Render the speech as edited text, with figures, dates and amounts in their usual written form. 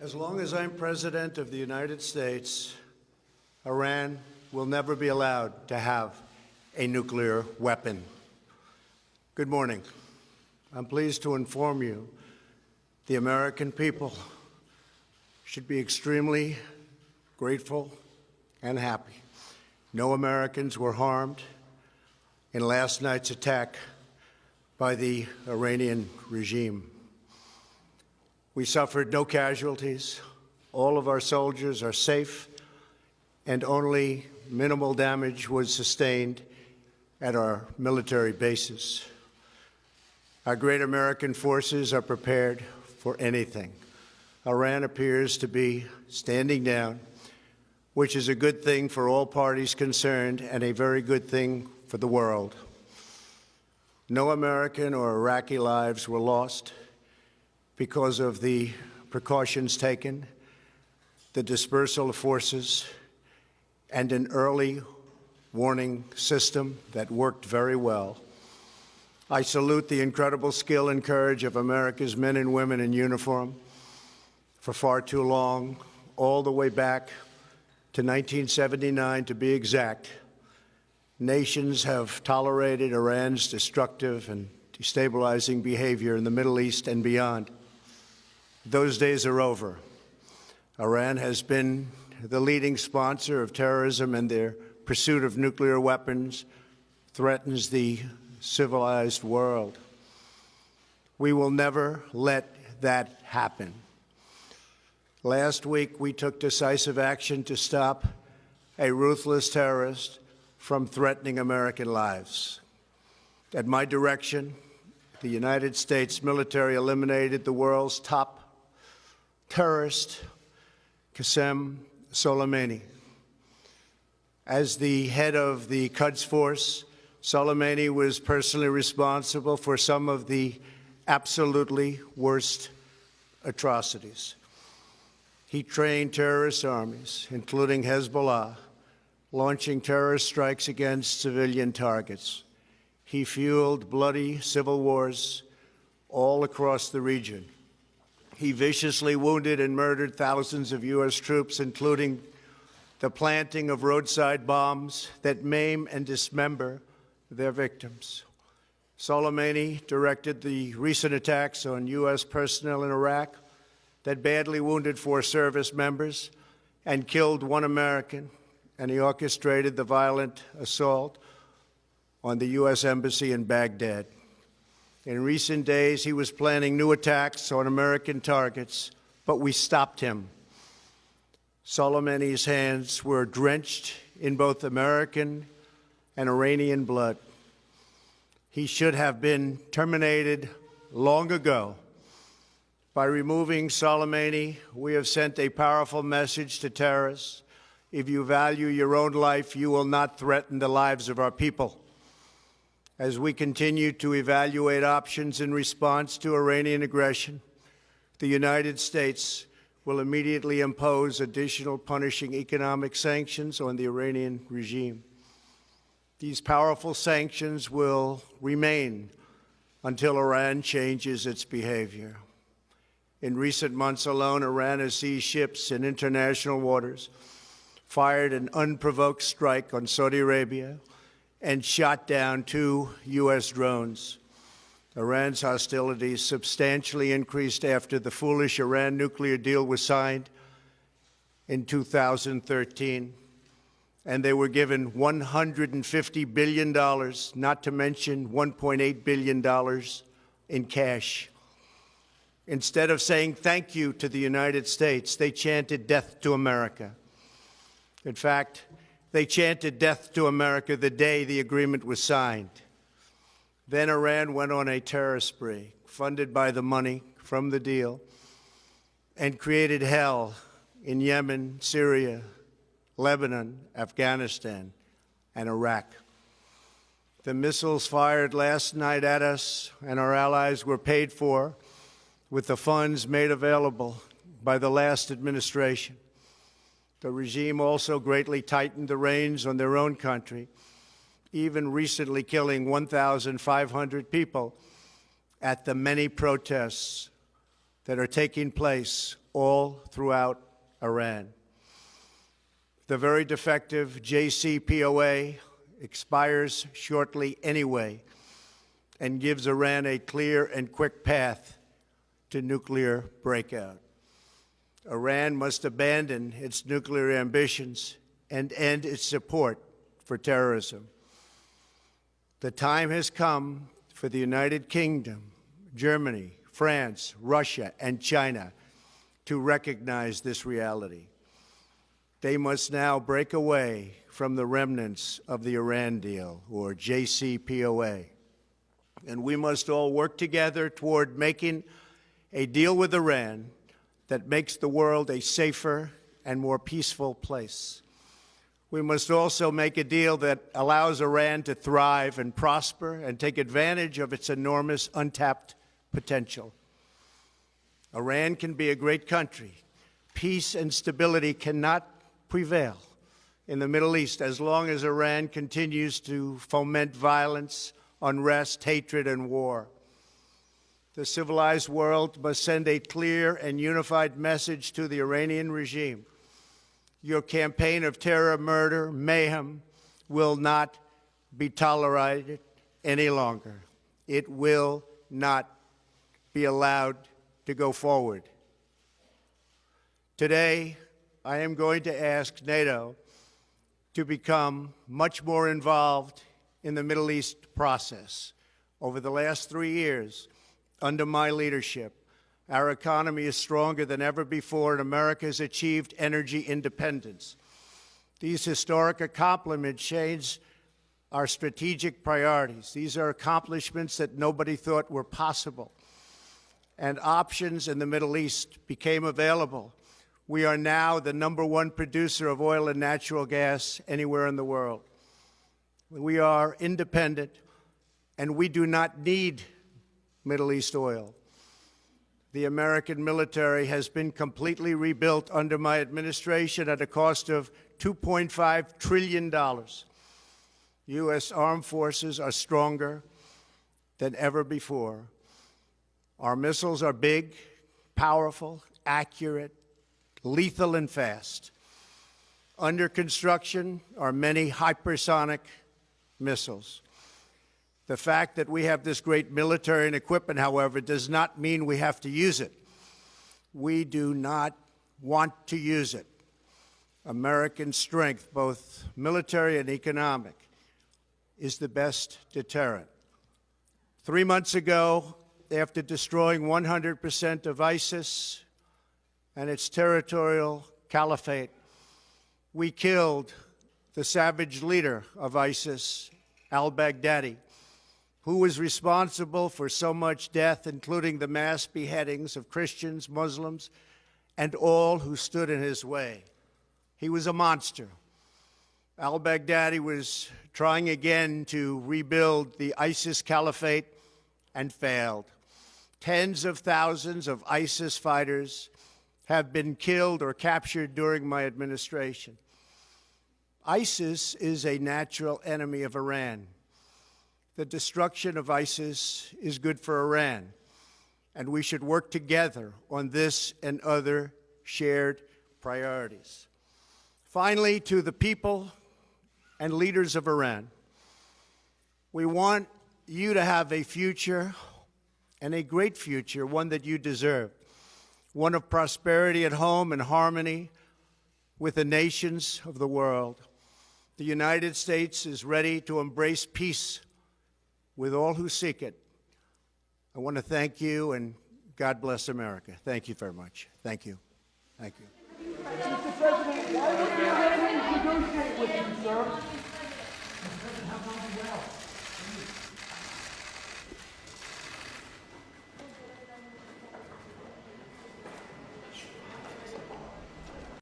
As long as I'm President of the United States, Iran will never be allowed to have a nuclear weapon. Good morning. I'm pleased to inform you the American people should be extremely grateful and happy. No Americans were harmed in last night's attack by the Iranian regime. We suffered no casualties. All of our soldiers are safe, and only minimal damage was sustained at our military bases. Our great American forces are prepared for anything. Iran appears to be standing down, which is a good thing for all parties concerned and a very good thing for the world. No American or Iraqi lives were lost because of the precautions taken, the dispersal of forces, and an early warning system that worked very well. I salute the incredible skill and courage of America's men and women in uniform. For far too long, all the way back to 1979 to be exact, nations have tolerated Iran's destructive and destabilizing behavior in the Middle East and beyond. Those days are over. Iran has been the leading sponsor of terrorism, and their pursuit of nuclear weapons threatens the civilized world. We will never let that happen. Last week, we took decisive action to stop a ruthless terrorist from threatening American lives. At my direction, the United States military eliminated the world's top terrorist, Qasem Soleimani. As the head of the Quds Force, Soleimani was personally responsible for some of the absolutely worst atrocities. He trained terrorist armies, including Hezbollah, launching terrorist strikes against civilian targets. He fueled bloody civil wars all across the region. He viciously wounded and murdered thousands of U.S. troops, including the planting of roadside bombs that maim and dismember their victims. Soleimani directed the recent attacks on U.S. personnel in Iraq that badly wounded 4 service members and killed 1 American, and he orchestrated the violent assault on the U.S. Embassy in Baghdad. In recent days, he was planning new attacks on American targets, but we stopped him. Soleimani's hands were drenched in both American and Iranian blood. He should have been terminated long ago. By removing Soleimani, we have sent a powerful message to terrorists. If you value your own life, you will not threaten the lives of our people. As we continue to evaluate options in response to Iranian aggression, the United States will immediately impose additional punishing economic sanctions on the Iranian regime. These powerful sanctions will remain until Iran changes its behavior. In recent months alone, Iran has seized ships in international waters, fired an unprovoked strike on Saudi Arabia, and shot down 2 U.S. drones. Iran's hostilities substantially increased after the foolish Iran nuclear deal was signed in 2013, and they were given $150 billion, not to mention $1.8 billion in cash. Instead of saying thank you to the United States, they chanted death to America. In fact, they chanted death to America the day the agreement was signed. Then Iran went on a terror spree, funded by the money from the deal, and created hell in Yemen, Syria, Lebanon, Afghanistan, and Iraq. The missiles fired last night at us and our allies were paid for with the funds made available by the last administration. The regime also greatly tightened the reins on their own country, even recently killing 1,500 people at the many protests that are taking place all throughout Iran. The very defective JCPOA expires shortly anyway and gives Iran a clear and quick path to nuclear breakout. Iran must abandon its nuclear ambitions and end its support for terrorism. The time has come for the United Kingdom, Germany, France, Russia, and China to recognize this reality. They must now break away from the remnants of the Iran deal, or JCPOA. And we must all work together toward making a deal with Iran that makes the world a safer and more peaceful place. We must also make a deal that allows Iran to thrive and prosper and take advantage of its enormous untapped potential. Iran can be a great country. Peace and stability cannot prevail in the Middle East as long as Iran continues to foment violence, unrest, hatred, and war. The civilized world must send a clear and unified message to the Iranian regime. Your campaign of terror, murder, mayhem will not be tolerated any longer. It will not be allowed to go forward. Today, I am going to ask NATO to become much more involved in the Middle East process. Over the last 3 years, under my leadership, our economy is stronger than ever before, and America has achieved energy independence. These historic accomplishments change our strategic priorities. These are accomplishments that nobody thought were possible. And options in the Middle East became available. We are now the #1 producer of oil and natural gas anywhere in the world. We are independent, and we do not need Middle East oil. The American military has been completely rebuilt under my administration at a cost of $2.5 trillion. U.S. armed forces are stronger than ever before. Our missiles are big, powerful, accurate, lethal, and fast. Under construction are many hypersonic missiles. The fact that we have this great military and equipment, however, does not mean we have to use it. We do not want to use it. American strength, both military and economic, is the best deterrent. 3 months ago, after destroying 100% of ISIS and its territorial caliphate, we killed the savage leader of ISIS, al-Baghdadi, who was responsible for so much death, including the mass beheadings of Christians, Muslims, and all who stood in his way. He was a monster. Al-Baghdadi was trying again to rebuild the ISIS caliphate and failed. Tens of thousands of ISIS fighters have been killed or captured during my administration. ISIS is a natural enemy of Iran. The destruction of ISIS is good for Iran, and we should work together on this and other shared priorities. Finally, to the people and leaders of Iran, we want you to have a future, and a great future, one that you deserve, one of prosperity at home and harmony with the nations of the world. The United States is ready to embrace peace with all who seek it. I want to thank you, and God bless America. Thank you very much. Thank you. Thank you. Mr. President, why would the Iranians negotiate with you, sir?